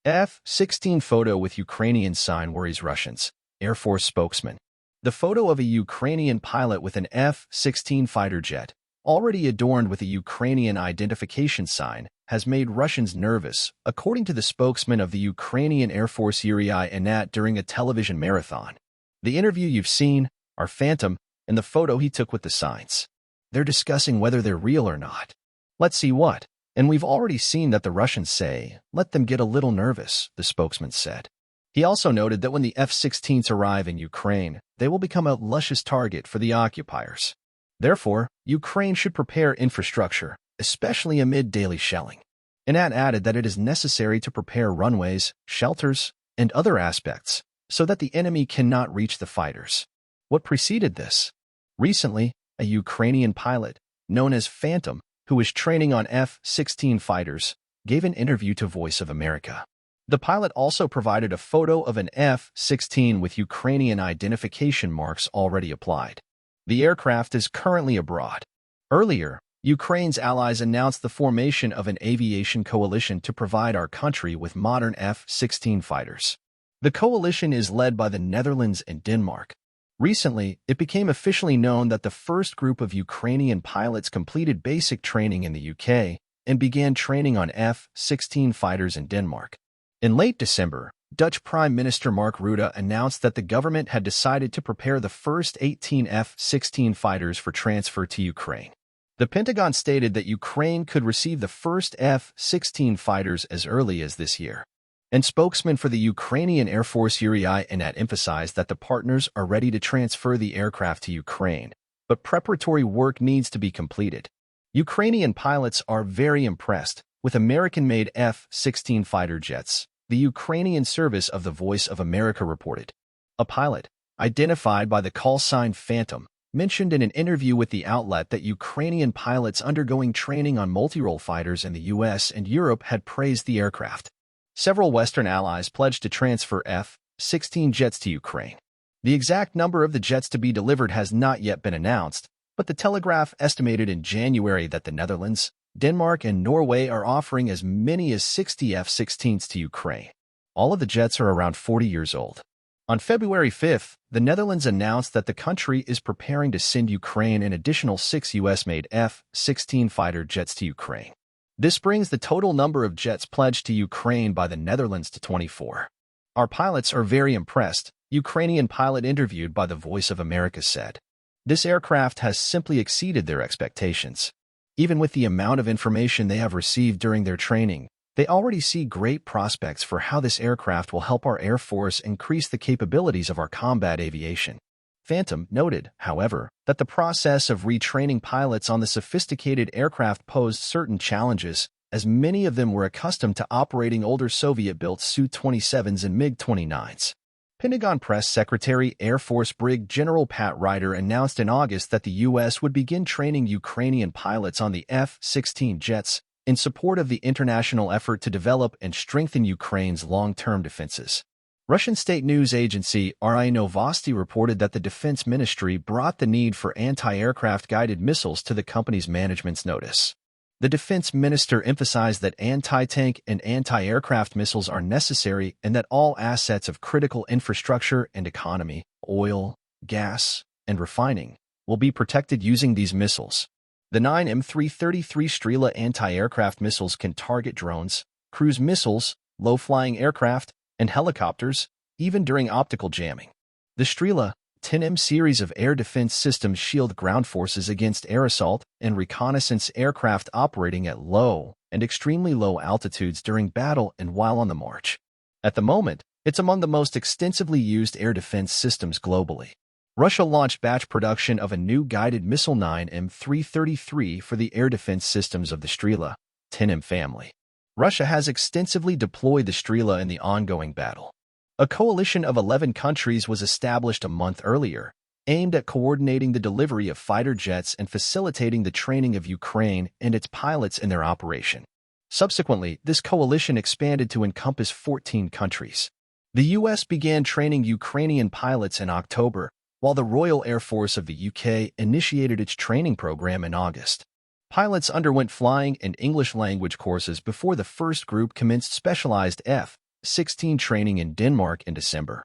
F-16 photo with Ukrainian sign worries Russians, Air Force spokesman. The photo of a Ukrainian pilot with an F-16 fighter jet, already adorned with a Ukrainian identification sign, has made Russians nervous, according to the spokesman of the Ukrainian Air Force Yuri Anat during a television marathon. The interview you've seen are phantom, and the photo he took with the signs. They're discussing whether they're real or not. Let's see what. And we've already seen that the Russians say, let them get a little nervous, the spokesman said. He also noted that when the F-16s arrive in Ukraine, they will become a luscious target for the occupiers. Therefore, Ukraine should prepare infrastructure, especially amid daily shelling. Anat added that it is necessary to prepare runways, shelters, and other aspects, so that the enemy cannot reach the fighters. What preceded this? Recently, a Ukrainian pilot, known as Phantom, who was training on F-16 fighters, gave an interview to Voice of America. The pilot also provided a photo of an F-16 with Ukrainian identification marks already applied. The aircraft is currently abroad. Earlier, Ukraine's allies announced the formation of an aviation coalition to provide our country with modern F-16 fighters. The coalition is led by the Netherlands and Denmark. Recently, it became officially known that the first group of Ukrainian pilots completed basic training in the UK and began training on F-16 fighters in Denmark. In late December, Dutch Prime Minister Mark Rutte announced that the government had decided to prepare the first 18 F-16 fighters for transfer to Ukraine. The Pentagon stated that Ukraine could receive the first F-16 fighters as early as this year. And spokesman for the Ukrainian Air Force Yuri Anat emphasized that the partners are ready to transfer the aircraft to Ukraine, but preparatory work needs to be completed. Ukrainian pilots are very impressed with American-made F-16 fighter jets, the Ukrainian service of the Voice of America reported. A pilot, identified by the call sign Phantom, mentioned in an interview with the outlet that Ukrainian pilots undergoing training on multirole fighters in the US and Europe had praised the aircraft. Several Western allies pledged to transfer F-16 jets to Ukraine. The exact number of the jets to be delivered has not yet been announced, but the Telegraph estimated in January that the Netherlands, Denmark, and Norway are offering as many as 60 F-16s to Ukraine. All of the jets are around 40 years old. On February 5th, the Netherlands announced that the country is preparing to send Ukraine an additional 6 US-made F-16 fighter jets to Ukraine. This brings the total number of jets pledged to Ukraine by the Netherlands to 24. Our pilots are very impressed, Ukrainian pilot interviewed by the Voice of America said. This aircraft has simply exceeded their expectations. Even with the amount of information they have received during their training, they already see great prospects for how this aircraft will help our Air Force increase the capabilities of our combat aviation. Phantom noted, however, that the process of retraining pilots on the sophisticated aircraft posed certain challenges, as many of them were accustomed to operating older Soviet-built Su-27s and MiG-29s. Pentagon Press Secretary Air Force Brig General Pat Ryder announced in August that the U.S. would begin training Ukrainian pilots on the F-16 jets in support of the international effort to develop and strengthen Ukraine's long-term defenses. Russian state news agency RIA Novosti reported that the Defense Ministry brought the need for anti-aircraft guided missiles to the company's management's notice. The defense minister emphasized that anti-tank and anti-aircraft missiles are necessary and that all assets of critical infrastructure and economy, oil, gas, and refining, will be protected using these missiles. The 9 M333 Strela anti-aircraft missiles can target drones, cruise missiles, low-flying aircraft, and helicopters, even during optical jamming. The Strela 10M series of air defense systems shield ground forces against air assault and reconnaissance aircraft operating at low and extremely low altitudes during battle and while on the march. At the moment, it's among the most extensively used air defense systems globally. Russia launched batch production of a new guided missile 9M333 for the air defense systems of the Strela 10M family. Russia has extensively deployed the Strela in the ongoing battle. A coalition of 11 countries was established a month earlier, aimed at coordinating the delivery of fighter jets and facilitating the training of Ukraine and its pilots in their operation. Subsequently, this coalition expanded to encompass 14 countries. The U.S. began training Ukrainian pilots in October, while the Royal Air Force of the UK initiated its training program in August. Pilots underwent flying and English language courses before the first group commenced specialized F F-16 training in Denmark in December.